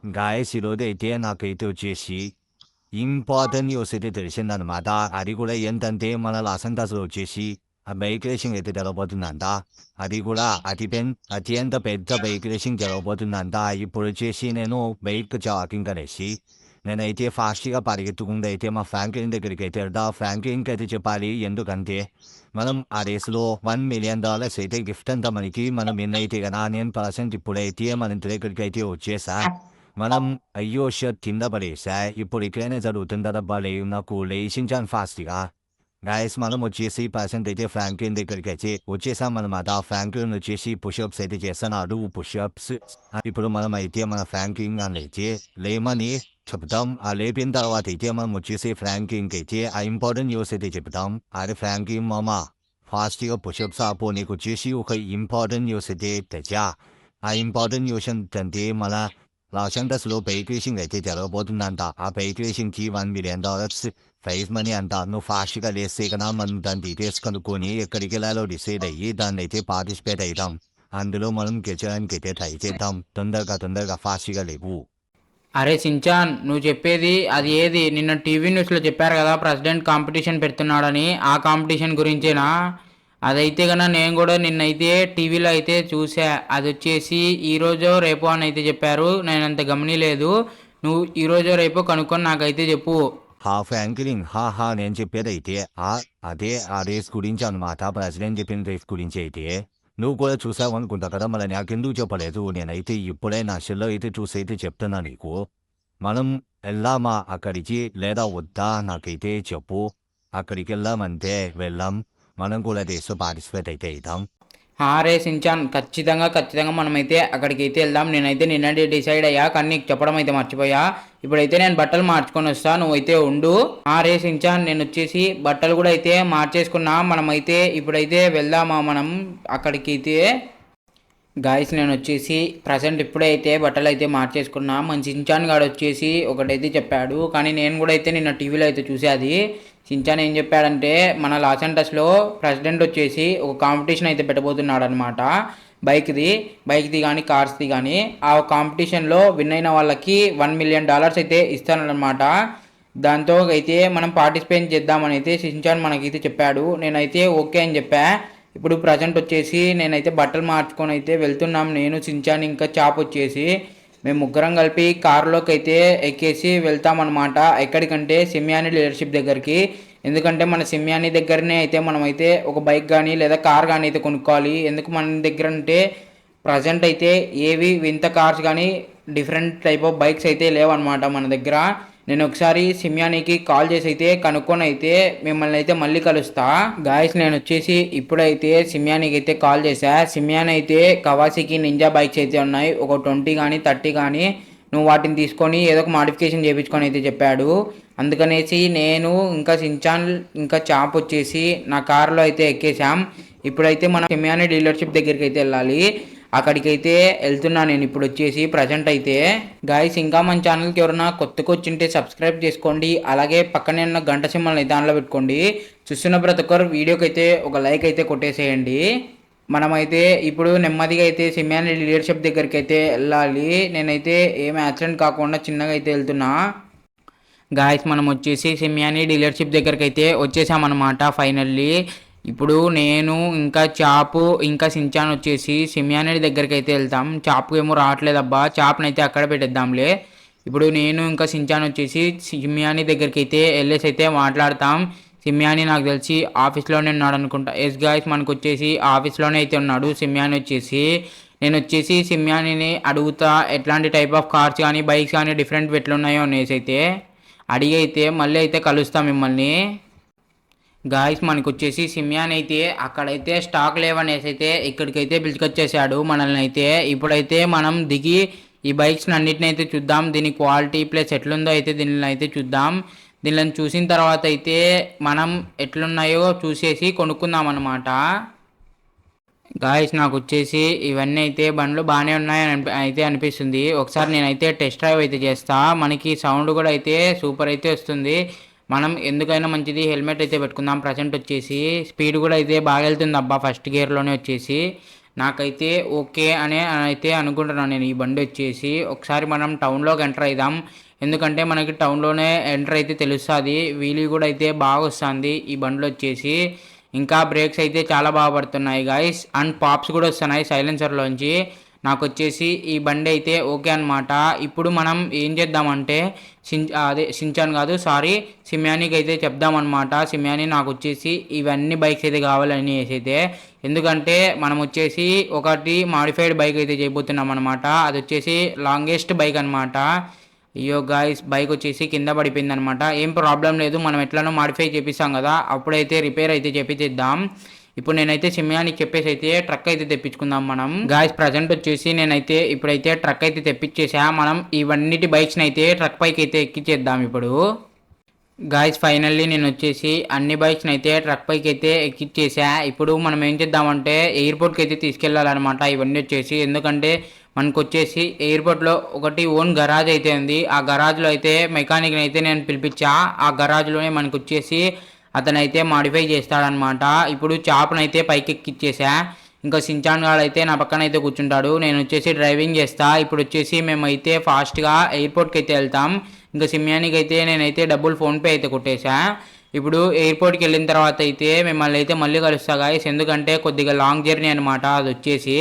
గాయసిలోది అయితే నాకైతే వచ్చేసి ఇంపార్టెంట్ న్యూస్ అయితే తెలిసిందనమాట. అది కూడా ఏంటంటే మన లాసెంటాస్‌లో వచ్చేసి ఆ బైక్ రేసింగ్ అయితే జరగబోతుందంట. అది కూడా అత్యంత పెద్ద బైక్ రేసింగ్ జరగబోతుందంట. ఇప్పుడొచ్చేసి నేను బైక్ జాగింగ్ అనేసి నేనైతే ఫాస్ట్‌గా పరిగెత్తుకుంటూ అయితే మా ఫ్రాంక్లిన్ దగ్గరికైతే వెళ్తా. ఫ్రాంక్లిన్‌కైతే చెప్పాలి. ఎందుకంటే మనం ఆ రేస్‌లో $1,000,000 అయితే గిఫ్ట్ అంట మనకి. మనం విన్ అయితే గన నేను ప్రెజెంట్ ఇప్పుడైతే మన ఇంటి దగ్గరికైతే వచ్చేసా. మనం అయ్యో! షిట్ కింద పడేసా. ఇప్పుడు ఇట్లనే జరుగుతుందబ్బా! నాకు లేచించాను ఫాస్ట్‌గా. గైస్ మనం వచ్చేసి ప్రెజెంట్ అయితే ఫ్రాంక్లిన్ దగ్గరికైతే వచ్చేసామనమాట. ఫ్రాంక్లిన్ వచ్చేసి పుషప్స్ అయితే చేస్తున్నాడు. పుషప్స్ ఇప్పుడు మనం అయితే మన ఫ్రాంక్లిన్ గాడినైతే లేమని చెప్తాం. ఆ లేపిన తర్వాత అయితే మనం వచ్చేసి ఫ్రాంక్లిన్‌కైతే ఆ ఇంపార్టెంట్ న్యూస్ అయితే చెప్తాం. అరే ఫ్రాంక్లిన్ మామ ఫాస్ట్‌గా పుషప్స్ ఆపు. నీకొచ్చేసి ఒక ఇంపార్టెంట్ న్యూస్ అయితే తెచ్చా. ఆ ఇంపార్టెంట్ న్యూస్ ఏంటంటే మన లాస్ ఏంజల్స్‌లో బైక్ రేసింగ్ అయితే జరగబోతుందంట. ఆ బైక్ రేసింగ్‌కి $1,000,000 ప్రైజ్ మనీ అంట. నువ్వు ఫాస్ట్‌గా లేస్తే గన మనం దాని డీటెయిల్స్ కనుక్కొని ఎక్కడికెళ్ళాలో డిసైడ్ అయ్యి దాన్నైతే పార్టిసిపేట్ అయిదాం. అందులో మనం గెలచడానికైతే ట్రై చేద్దాం. తొందరగా ఫాస్ట్‌గా లేవు. అరే సించాన్, నువ్వు చెప్పేది అది ఏది? నిన్న టీవీ న్యూస్లో చెప్పారు కదా ప్రెసిడెంట్ కాంపిటీషన్ పెడుతున్నాడని. ఆ కాంపిటీషన్ గురించేనా? అదైతే కన్నా నేను కూడా నిన్నైతే టీవీలో అయితే చూసా. అది వచ్చేసి ఈరోజో రేపో అని అయితే చెప్పారు. నేను అంత గమనిలేదు. నువ్వు ఈరోజో రేపో కనుక్కొని నాకైతే చెప్పు. హాఫ్ యాంకరింగ్ నేను చెప్పేదైతే అదే ఆ రేస్ గురించి అనమాట. ప్రెసిడెంట్ చెప్పిన రేస్ గురించి అయితే. నువ్వు కూడా చూసావనుకుంటా కదా! మరి నాకెందుకు చెప్పలేదు? నేనైతే ఇప్పుడే నా సెల్‌లో అయితే చూసైతే చెప్తున్నా నీకు. మనం ఎళ్దామా అక్కడికి లేదా వద్దా నాకైతే చెప్పు. అక్కడికెళ్దామంటే వెళ్ళాం. మనం కూడా రేస్‌లో పార్టిసిపేట్ అయితే అయితాం. రే సించాన్, ఖచ్చితంగా మనమైతే అక్కడికైతే వెళ్దాం. నేనైతే నిన్నటి డిసైడ్ అయ్యా, కానీ నీకు చెప్పడం అయితే మర్చిపోయా. ఇప్పుడైతే నేను బట్టలు మార్చుకొని వస్తా, నువ్వైతే ఉండు. రే సించాన్, నేను వచ్చేసి బట్టలు కూడా అయితే మార్చేసుకున్నా. మనమైతే ఇప్పుడైతే వెళ్దామా మనం అక్కడికైతే? గాయస్, నేను వచ్చేసి ప్రజెంట్ ఇప్పుడే అయితే బట్టలు అయితే మార్చేసుకున్నా. మన సించాన్ గాడు వచ్చేసి ఒకటైతే చెప్పాడు, కానీ నేను కూడా అయితే నిన్న టీవీలో అయితే చూసేది. సించాన్ ఏం చెప్పాడంటే మన లాస్ ఏంజల్స్లో ప్రెసిడెంట్ వచ్చేసి ఒక కాంపిటీషన్ అయితే పెట్టబోతున్నాడు అనమాట. బైక్ది కానీ కార్స్ది కానీ. ఆ కాంపిటీషన్లో విన్ అయిన వాళ్ళకి $1,000,000 అయితే ఇస్తానన్నమాట. దాంతో అయితే మనం పార్టిసిపేట్ చేద్దామని అయితే సించాన్ మనకైతే చెప్పాడు. నేనైతే ఓకే అని చెప్పా. ఇప్పుడు ప్రజెంట్ వచ్చేసి నేనైతే బట్టలు మార్చుకొని అయితే వెళ్తున్నాం. నేను సించాన్ ఇంకా చాప్ వచ్చేసి మేము ముగ్గురం కలిపి కారులోకి అయితే ఎక్కేసి వెళ్తామన్నమాట. ఎక్కడికంటే సిమ్యాని డీలర్షిప్ దగ్గరికి. ఎందుకంటే మన సిమ్యాని దగ్గరనే అయితే మనమైతే ఒక బైక్ కానీ లేదా కార్ కానీ అయితే కొనుక్కోవాలి. ఎందుకు మన దగ్గర అంటే ప్రజెంట్ అయితే ఏవి వింత కార్స్ కానీ డిఫరెంట్ టైప్ ఆఫ్ బైక్స్ అయితే లేవన్నమాట మన దగ్గర. నేను ఒకసారి సిమ్యానికి కాల్ చేసి అయితే కనుక్కొని అయితే మిమ్మల్ని అయితే మళ్ళీ కలుస్తా. గాయస్, నేను వచ్చేసి ఇప్పుడైతే సిమ్యానికి అయితే కాల్ చేశా. సిమ్యాన్ అయితే కవాసికి నింజా బైక్స్ అయితే ఉన్నాయి, ఒక 20 కానీ 30 కానీ. నువ్వు వాటిని తీసుకొని ఏదో ఒక మాడిఫికేషన్ చేయించుకొని అయితే చెప్పాడు. అందుకనేసి నేను ఇంకా సించాన్ ఇంకా చాప్ వచ్చేసి నా కారులో అయితే ఎక్కేసాం. ఇప్పుడైతే మనం సిమ్యాని డీలర్షిప్ దగ్గరికి అయితే వెళ్ళాలి. అక్కడికైతే వెళ్తున్నా నేను ఇప్పుడు వచ్చేసి ప్రజెంట్ అయితే. గాయస్, ఇంకా మన ఛానల్కి ఎవరైనా కొత్తగా వచ్చింటే సబ్స్క్రైబ్ చేసుకోండి. అలాగే పక్కనే ఉన్న గంట సింబల్ని దానిలో పెట్టుకోండి. చూస్తున్న ప్రతి ఒక్కరు వీడియోకి అయితే ఒక లైక్ అయితే కొట్టేసేయండి. మనమైతే ఇప్పుడు నెమ్మదిగా అయితే సిమ్యాని లీడర్షిప్ దగ్గరికి అయితే వెళ్ళాలి. నేనైతే ఏం యాక్సిడెంట్ కాకుండా చిన్నగా అయితే వెళ్తున్నా. గాయస్, మనం వచ్చేసి సిమ్యాని డీలర్షిప్ దగ్గరికి అయితే వచ్చేసామన్నమాట ఫైనల్లీ. ఇప్పుడు నేను ఇంకా చాపు ఇంకా సించాన్ వచ్చేసి సిమ్యాని దగ్గరికి అయితే వెళ్తాం. చాపు ఏమో రావట్లేదబ్బా, చాప్నైతే అక్కడ పెట్టేద్దాంలే. ఇప్పుడు నేను ఇంకా సించాన్ వచ్చేసి సిమ్యాని దగ్గరికి అయితే వెళ్ళేసి అయితే మాట్లాడతాం. సిమ్యాని నాకు తెలిసి ఆఫీస్లోనే ఉన్నాడు అనుకుంటా. ఎస్ గాయస్, మనకు వచ్చేసి ఆఫీస్లోనే అయితే ఉన్నాడు సిమ్యాని వచ్చేసి. నేను వచ్చేసి సిమ్యానిని అడుగుతా ఎట్లాంటి టైప్ ఆఫ్ కార్స్ కానీ బైక్స్ కానీ డిఫరెంట్ ఎట్లున్నాయో అనేసి అయితే అడిగి అయితే మళ్ళీ అయితే కలుస్తాం మిమ్మల్ని. గాయస్, మనకు వచ్చేసి సిమ్యాన్ అయితే అక్కడైతే స్టాక్ లేవనేసి అయితే ఇక్కడికైతే పిలుచుకొచ్చేసాడు మనల్ని అయితే. ఇప్పుడైతే మనం దిగి ఈ బైక్స్ని అన్నిటిని అయితే చూద్దాం. దీని క్వాలిటీ ప్లస్ ఎట్లుందో అయితే దీనిని అయితే చూద్దాం. దీనిని చూసిన తర్వాత అయితే మనం ఎట్లున్నాయో చూసేసి కొనుక్కుందాం అన్నమాట. గాయస్, నాకు వచ్చేసి ఇవన్నీ అయితే బండ్లు బాగానే ఉన్నాయని అయితే అనిపిస్తుంది. ఒకసారి నేనైతే టెస్ట్ డ్రైవ్ అయితే చేస్తా. మనకి సౌండ్ కూడా అయితే సూపర్ అయితే వస్తుంది. మనం ఎందుకైనా మంచిది హెల్మెట్ అయితే పెట్టుకుందాం. ప్రజెంట్ వచ్చేసి స్పీడ్ కూడా అయితే బాగా వెళ్తుంది అబ్బా ఫస్ట్ గేర్లోనే వచ్చేసి. నాకైతే ఓకే అనే అయితే అనుకుంటున్నాను నేను. ఈ బండి వచ్చేసి ఒకసారి మనం టౌన్లోకి ఎంటర్ అయిదాం, ఎందుకంటే మనకి టౌన్లోనే ఎంటర్ అయితే తెలుస్తుంది. వీలీ కూడా అయితే బాగా వస్తుంది ఈ బండిలో వచ్చేసి. ఇంకా బ్రేక్స్ అయితే చాలా బాగా పడుతున్నాయి గాయస్, అండ్ పాప్స్ కూడా వస్తున్నాయి సైలెన్సర్లోంచి. నాకు వచ్చేసి ఈ బండి అయితే ఓకే అనమాట. ఇప్పుడు మనం ఏం చేద్దామంటే అదే సించాన్ కాదు సారీ సిమ్యానికి అయితే చెప్దామన్నమాట. సిమ్యాని నాకు వచ్చేసి ఇవన్నీ బైక్స్ అయితే కావాలని అయితే, ఎందుకంటే మనం వచ్చేసి ఒకటి మాడిఫైడ్ బైక్ అయితే చేయబోతున్నాం అనమాట. అది వచ్చేసి లాంగెస్ట్ బైక్ అనమాట. అయ్యో గాయస్, బైక్ వచ్చేసి కింద పడిపోయింది అనమాట. ఏం ప్రాబ్లం లేదు, మనం ఎట్లనో మాడిఫై చేపిస్తాం కదా, అప్పుడైతే రిపేర్ అయితే చేపిద్దాం. ఇప్పుడు నేనైతే సిమ్యానికి చెప్పేసి అయితే ట్రక్ అయితే తెప్పించుకుందాం మనం. గాయస్ ప్రజెంట్ వచ్చేసి నేనైతే ఇప్పుడైతే ట్రక్ అయితే తెప్పించేసా. మనం ఇవన్నిటి బైక్స్ని అయితే ట్రక్ పైకి అయితే ఎక్కించేద్దాం ఇప్పుడు. గాయస్ ఫైనల్లీ నేను వచ్చేసి అన్ని బైక్స్ని అయితే ట్రక్ పైకి అయితే ఎక్కిచ్చేసా. ఇప్పుడు మనం ఏం చేద్దామంటే ఎయిర్పోర్ట్కి అయితే తీసుకెళ్ళాలన్నమాట ఇవన్నీ వచ్చేసి, ఎందుకంటే మనకు వచ్చేసి ఎయిర్పోర్ట్లో ఒకటి ఓన్ గరాజ్ అయితే ఉంది. ఆ గరాజ్లో అయితే మెకానిక్ని అయితే నేను పిలిపించా. ఆ గరాజ్లోనే మనకు వచ్చేసి అతనైతే మాడిఫై చేస్తాడనమాట. ఇప్పుడు చాప్నైతే పైకి ఎక్కిచ్చేసా. ఇంకా సించాన్ గాడు అయితే నా పక్కన అయితే కూర్చుంటాడు, నేను వచ్చేసి డ్రైవింగ్ చేస్తా. ఇప్పుడు వచ్చేసి మేమైతే ఫాస్ట్గా ఎయిర్పోర్ట్కి అయితే వెళ్తాం. ఇంకా సిమ్యానికి అయితే నేనైతే డబ్బులు ఫోన్పే అయితే కొట్టేసా. ఇప్పుడు ఎయిర్పోర్ట్కి వెళ్ళిన తర్వాత అయితే మిమ్మల్ని అయితే మళ్ళీ కలుస్తా గాయస్, ఎందుకంటే కొద్దిగా లాంగ్ జర్నీ అనమాట అది వచ్చేసి.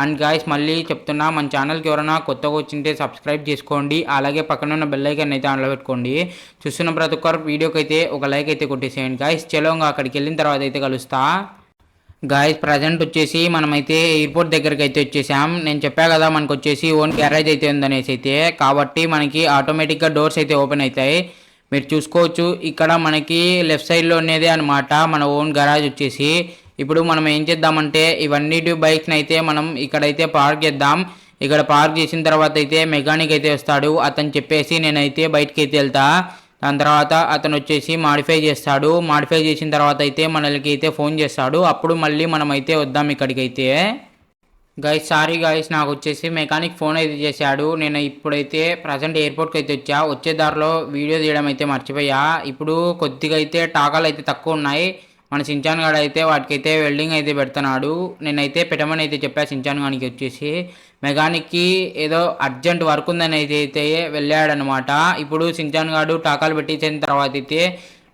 అండ్ గాయస్ మళ్ళీ చెప్తున్నా, మన ఛానల్కి ఎవరైనా కొత్తగా వచ్చింటే సబ్స్క్రైబ్ చేసుకోండి, అలాగే పక్కన ఉన్న బెల్ ఐకాన్ అయితే ఆన్లో పెట్టుకోండి. చూస్తున్న ప్రతి ఒక్కరు వీడియోకి అయితే ఒక లైక్ అయితే కొట్టేసేయండి గాయస్. చలోంగా అక్కడికి వెళ్ళిన తర్వాత అయితే కలుస్తా. గాయస్ ప్రజెంట్ వచ్చేసి మనమైతే ఎయిర్పోర్ట్ దగ్గరికి అయితే వచ్చేసాం. నేను చెప్పా కదా మనకు వచ్చేసి ఓన్ గ్యారేజ్ అయితే ఉందనేసి అయితే, కాబట్టి మనకి ఆటోమేటిక్గా డోర్స్ అయితే ఓపెన్ అవుతాయి. మీరు చూసుకోవచ్చు ఇక్కడ మనకి లెఫ్ట్ సైడ్లో ఉన్నదే అనమాట మన ఓన్ గరాజ్ వచ్చేసి. ఇప్పుడు మనం ఏం చేద్దామంటే ఇవన్నీ బైక్స్ని అయితే మనం ఇక్కడైతే పార్క్ చేద్దాం. ఇక్కడ పార్క్ చేసిన తర్వాత అయితే మెకానిక్ అయితే వస్తాడు, అతను చెప్పేసి నేనైతే బయటకి అయితే వెళ్తా. దాని తర్వాత అతను వచ్చేసి మాడిఫై చేస్తాడు. మాడిఫై చేసిన తర్వాత అయితే మనకి అయితే ఫోన్ చేస్తాడు, అప్పుడు మళ్ళీ మనం అయితే వద్దాం ఇక్కడికైతే. గైస్ సారీ గైస్, నాకు వచ్చేసి మెకానిక్ ఫోన్ అయితే చేశాడు. నేను ఇప్పుడైతే ప్రజెంట్ ఎయిర్పోర్ట్కి అయితే వచ్చే దారిలో వీడియో తీయడం అయితే మర్చిపోయా. ఇప్పుడు కొద్దిగా అయితే టాకాలు అయితే తక్కువ ఉన్నాయి. మన సించాన్ గాడు అయితే వాటికైతే వెల్డింగ్ అయితే పెడుతున్నాడు. నేనైతే పెట్టమని అయితే చెప్పా సించాన్ గానికి వచ్చేసి. మెకానిక్కి ఏదో అర్జెంట్ వర్క్ ఉందని అయితే వెళ్ళాడనమాట. ఇప్పుడు సించాన్ గాడు టాకాలు పెట్టించిన తర్వాత అయితే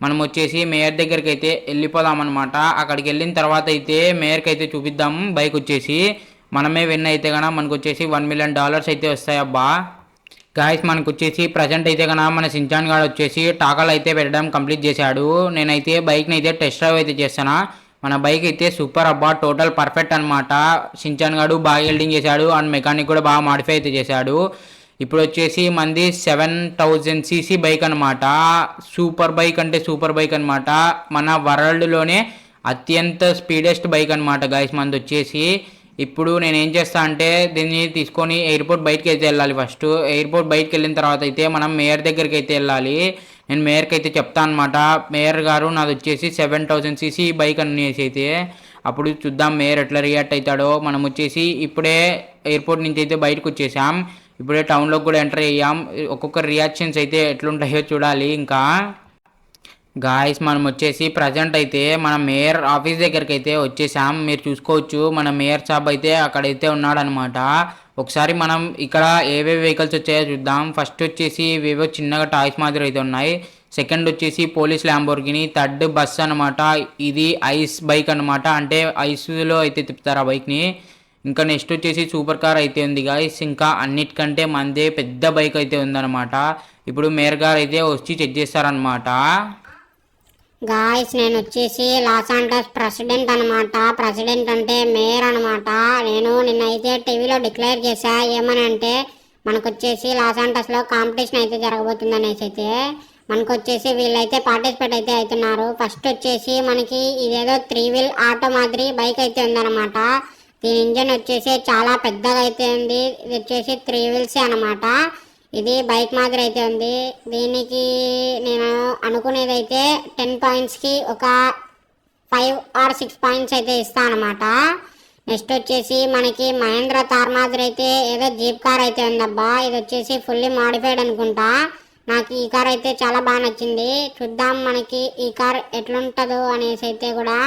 మనం వచ్చేసి మేయర్ దగ్గరికి అయితే వెళ్ళిపోదాం అనమాట. అక్కడికి వెళ్ళిన తర్వాత అయితే మేయర్కి అయితే చూపిద్దాం బైక్ వచ్చేసి. మనమే విన్ అయితే కన్నా మనకు వచ్చేసి $1 million అయితే వస్తాయి అబ్బా. గాయస్ మనకు వచ్చేసి ప్రజెంట్ అయితే కన్నా మన సించాన్ గాడు వచ్చేసి టాకాలు అయితే పెట్టడం కంప్లీట్ చేశాడు. నేనైతే బైక్ని అయితే టెస్ట్ డ్రైవ్ అయితే చేస్తాను. మన బైక్ అయితే సూపర్ అబ్బా, టోటల్ పర్ఫెక్ట్ అనమాట. సించాన్ గాడు బాగా వెల్డింగ్ చేశాడు అండ్ మెకానిక్ కూడా బాగా మాడిఫై అయితే చేశాడు. ఇప్పుడు వచ్చేసి మంది 7000cc బైక్ అనమాట. సూపర్ బైక్ అంటే సూపర్ బైక్ అనమాట. మన వరల్డ్లోనే అత్యంత స్పీడెస్ట్ బైక్ అనమాట గాయస్ మనది వచ్చేసి. ఇప్పుడు నేను ఏం చేస్తా అంటే దీన్ని తీసుకొని ఎయిర్పోర్ట్ బయటకి అయితే వెళ్ళాలి. ఫస్ట్ ఎయిర్పోర్ట్ బయటకు వెళ్ళిన తర్వాత అయితే మనం మేయర్ దగ్గరికి అయితే వెళ్ళాలి. నేను మేయర్కి అయితే చెప్తాను అనమాట, మేయర్ గారు నాది వచ్చేసి 7000cc బైక్ అనేసి అయితే. అప్పుడు చూద్దాం మేయర్ ఎట్లా రియాక్ట్ అవుతాడో. మనం వచ్చేసి ఇప్పుడే ఎయిర్పోర్ట్ నుంచి అయితే బయటకు వచ్చేసాం. ఇప్పుడే టౌన్లోకి కూడా ఎంటర్ అయ్యాం. ఒక్కొక్క రియాక్షన్స్ అయితే ఎట్లుంటాయో చూడాలి. ఇంకా గాయస్ మనం వచ్చేసి ప్రజెంట్ అయితే మన మేయర్ ఆఫీస్ దగ్గరికి అయితే వచ్చేసాం. మీరు చూసుకోవచ్చు మన మేయర్ సాబ్ అయితే అక్కడైతే ఉన్నాడనమాట. ఒకసారి మనం ఇక్కడ ఏవేవి వెహికల్స్ వచ్చాయో చూద్దాం. ఫస్ట్ వచ్చేసి ఇవేవో చిన్నగా టాయ్స్ మాదిరి అయితే ఉన్నాయి. సెకండ్ వచ్చేసి పోలీస్ ల్యాంబోర్గిని. థర్డ్ బస్ అనమాట. ఇది ఐస్ బైక్ అనమాట, అంటే ఐస్లో అయితే తిప్పుతారు ఆ బైక్ని. ఇంకా నెక్స్ట్ వచ్చేసి సూపర్ కార్ అయితే ఉంది గాయస్. ఇంకా అన్నిటికంటే మందే పెద్ద బైక్ అయితే ఉందన్నమాట. ఇప్పుడు మేయర్ గారు అయితే వచ్చి చెక్ చేస్తారనమాట. గాయస్ నేను వచ్చేసి లాస్ ఏంజలస్ ప్రెసిడెంట్ అనమాట. ప్రెసిడెంట్ అంటే మేయర్ అనమాట. నేను నిన్నైతే టీవీలో డిక్లేర్ చేశా ఏమని అంటే మనకు వచ్చేసి లాస్ ఏంజలస్లో కాంపిటీషన్ అయితే జరగబోతుంది అనేసి అయితే. మనకు వచ్చేసి వీళ్ళైతే పార్టిసిపేట్ అయితే అవుతున్నారు. ఫస్ట్ వచ్చేసి మనకి ఇదేదో 3 wheel ఆటో మాదిరి బైక్ అయితే ఉందన్నమాట. దీని ఇంజన్ వచ్చేసి చాలా పెద్దగా అయితే ఉంది. ఇది వచ్చేసి 3 wheels అనమాట. ఇది బైక్ మాదిరి అయితే ఉంది. దీనికి నేను అనుకునేది అయితే 10 pointsకి ఒక 5 or 6 points అయితే ఇస్తాను అనమాట. నెక్స్ట్ వచ్చేసి మనకి మహేంద్ర తార్ మాదిరి అయితే ఏదో జీప్ కార్ అయితే ఉందబ్బా. ఇది వచ్చేసి ఫుల్లీ మాడిఫైడ్ అనుకుంటా. నాకు ఈ కార్ అయితే చాలా బాగా నచ్చింది. చూద్దాం మనకి ఈ కార్ ఎట్లుంటుందో అనేసి అయితే కూడా.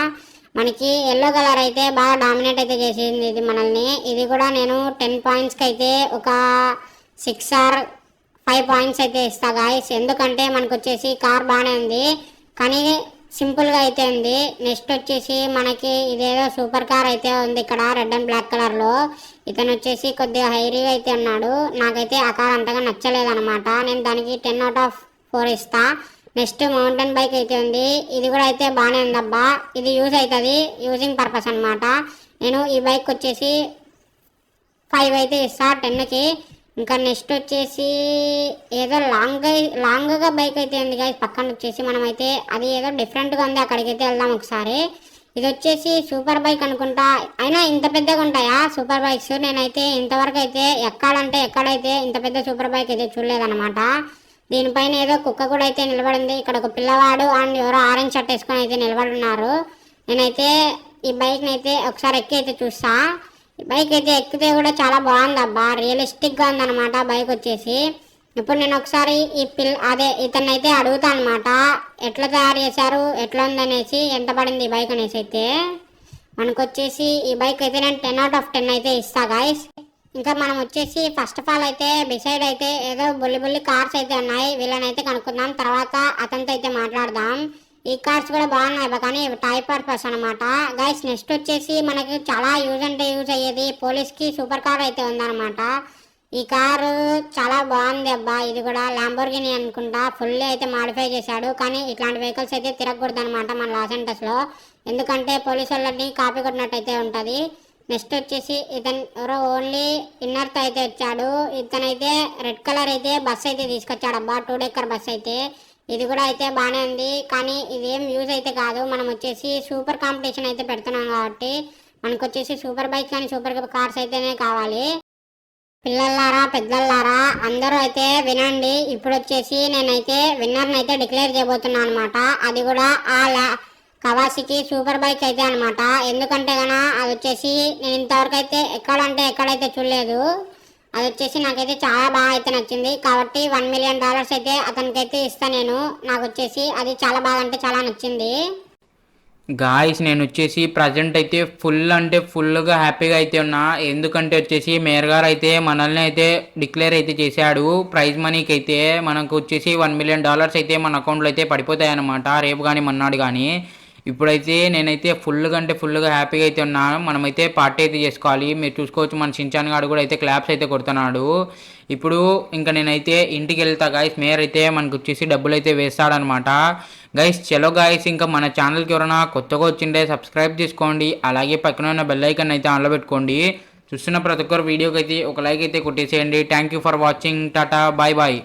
మనకి ఎల్లో కలర్ అయితే బాగా డామినేట్ అయితే చేసింది ఇది మనల్ని. ఇది కూడా నేను 10 పాయింట్స్కి అయితే ఒక 6 ఆర్ 5 పాయింట్స్ అయితే ఇస్తా గాయస్. ఎందుకంటే మనకు వచ్చేసి కార్ బాగానే ఉంది కానీ సింపుల్గా అయితే ఉంది. నెక్స్ట్ వచ్చేసి మనకి ఇదేదో సూపర్ కార్ అయితే ఉంది ఇక్కడ రెడ్ అండ్ బ్లాక్ కలర్లో. ఇతను వచ్చేసి కొద్దిగా హైరీగా అయితే ఉన్నాడు. నాకైతే ఆ కార్ అంతగా నచ్చలేదన్నమాట. నేను దానికి 10/4 ఇస్తా. నెక్స్ట్ మౌంటైన్ బైక్ అయితే ఉంది. ఇది కూడా అయితే బాగానే ఉందబ్బా. ఇది యూజ్ అవుతుంది, యూజింగ్ పర్పస్ అనమాట. నేను ఈ బైక్ వచ్చేసి 5 అయితే ఇస్తా 10కి. ఇంకా నెక్స్ట్ వచ్చేసి ఏదో లాంగ్గా బైక్ అయితే ఉంది కదా పక్కన వచ్చేసి మనమైతే అది ఏదో డిఫరెంట్గా ఉంది. అక్కడికైతే వెళ్దాం ఒకసారి. ఇది వచ్చేసి సూపర్ బైక్ అనుకుంటా. అయినా ఇంత పెద్దగా ఉంటాయా సూపర్ బైక్స్? నేనైతే ఇంతవరకు అయితే ఎక్కడైతే ఇంత పెద్ద సూపర్ బైక్ అయితే చూడలేదన్నమాట. దీనిపైన ఏదో కుక్క కూడా అయితే నిలబడింది. ఇక్కడ ఒక పిల్లవాడు అండ్ ఎవరో ఆరెంజ్ షర్ట్ వేసుకొని అయితే నిలబడి ఉన్నారు. నేనైతే ఈ బైక్ని అయితే ఒకసారి ఎక్కి అయితే చూస్తా. ఈ బైక్ అయితే ఎక్కితే కూడా చాలా బాగుంది అబ్బా, రియలిస్టిక్గా ఉందన్నమాట బైక్ వచ్చేసి. ఇప్పుడు నేను ఒకసారి ఇతన్ని అయితే అడుగుతా అనమాట, ఎట్లా తయారు చేశారు, ఎట్లా ఉందనేసి, ఎంత పడింది ఈ బైక్ అనేసి. అయితే మనకు వచ్చేసి ఈ బైక్ అయితే నేను 10/10 అయితే ఇస్తా గాయస్. ఇంకా మనం వచ్చేసి ఫస్ట్ ఆఫ్ ఆల్ అయితే బిసైడ్ అయితే ఏదో బుల్లి కార్స్ అయితే ఉన్నాయి. వీళ్ళని అయితే కనుక్కుందాం, తర్వాత అతనితో అయితే మాట్లాడదాం. ఈ కార్స్ కూడా బాగున్నాయి కానీ ఇవి టైప్ పర్పస్ అనమాట గైస్. నెక్స్ట్ వచ్చేసి మనకి చాలా యూజ్ అయ్యేది పోలీస్కి సూపర్ కార్ అయితే ఉందన్నమాట. ఈ కారు చాలా బాగుంది అబ్బా. ఇది కూడా ల్యాంబోర్గిని అనుకుంటా, ఫుల్ అయితే మాడిఫై చేశాడు. కానీ ఇట్లాంటి వెహికల్స్ అయితే తిరగకూడదు అనమాట మన లాస్ ఏంజల్స్లో, ఎందుకంటే పోలీసు వాళ్ళని కాపీ కొట్టినట్టయితే ఉంటుంది. నెక్స్ట్ వచ్చేసి ఇతను ఎవరో ఓన్లీ ఇన్నర్తో అయితే వచ్చాడు. ఇతనైతే రెడ్ కలర్ అయితే బస్ అయితే తీసుకొచ్చాడు అబ్బా, 2 డెక్కర్ బస్ అయితే. ఇది కూడా అయితే బాగానే ఉంది కానీ ఇదేం యూజ్ అయితే కాదు. మనం వచ్చేసి సూపర్ కాంపిటీషన్ అయితే పెడుతున్నాం కాబట్టి మనకు వచ్చేసి సూపర్ బైక్ కానీ సూపర్ కార్స్ అయితేనే కావాలి. పిల్లలారా పెద్దలారా అందరూ అయితే వినండి. ఇప్పుడు వచ్చేసి నేనైతే విన్నర్ని అయితే డిక్లేర్ చేయబోతున్నాను అనమాట. అది కూడా కవాసికి సూపర్ బైక్ అయితే అనమాట. ఎందుకంటే కన్నా అది వచ్చేసి నేను ఇంతవరకు అయితే ఎక్కడైతే చూడలేదు. అది వచ్చేసి నాకైతే చాలా బాగా అయితే నచ్చింది కాబట్టి $1 million అయితే అతనికైతే ఇస్తాను నేను. నాకు వచ్చేసి అది చాలా బాగా అంటే చాలా నచ్చింది గాయస్. నేను వచ్చేసి ప్రజెంట్ అయితే ఫుల్గా హ్యాపీగా అయితే ఉన్నా. ఎందుకంటే వచ్చేసి మేయర్ గారు అయితే మనల్ని అయితే డిక్లేర్ అయితే చేశాడు. ప్రైజ్ మనీకి అయితే మనకు వచ్చేసి $1 million అయితే మన అకౌంట్లో అయితే పడిపోతాయి అన్నమాట, రేపు కానీ మన్నాడు కానీ. ఇప్పుడైతే నేనైతే ఫుల్గా హ్యాపీగా అయితే ఉన్నాను. మనమైతే పార్టీ అయితే చేసుకోవాలి. మీరు చూసుకోవచ్చు మన షిన్చాన్ గారు కూడా అయితే క్లాప్స్ అయితే కొడుతున్నాడు. ఇప్పుడు ఇంకా నేనైతే ఇంటికి వెళ్తా గాయస్. మేయర్ అయితే మనకు వచ్చేసి డబ్బులు అయితే వేస్తాడనమాట గైస్. చలో గాయస్, ఇంకా మన ఛానల్కి ఎవరైనా కొత్తగా వచ్చిండే సబ్స్క్రైబ్ చేసుకోండి. అలాగే పక్కన ఉన్న బెల్ ఐకాన్ అయితే ఆన్లో పెట్టుకోండి. చూస్తున్న ప్రతి ఒక్కరు వీడియోకి అయితే ఒక లైక్ అయితే కొట్టేసేయండి. Thank you for watching. Tata bye bye.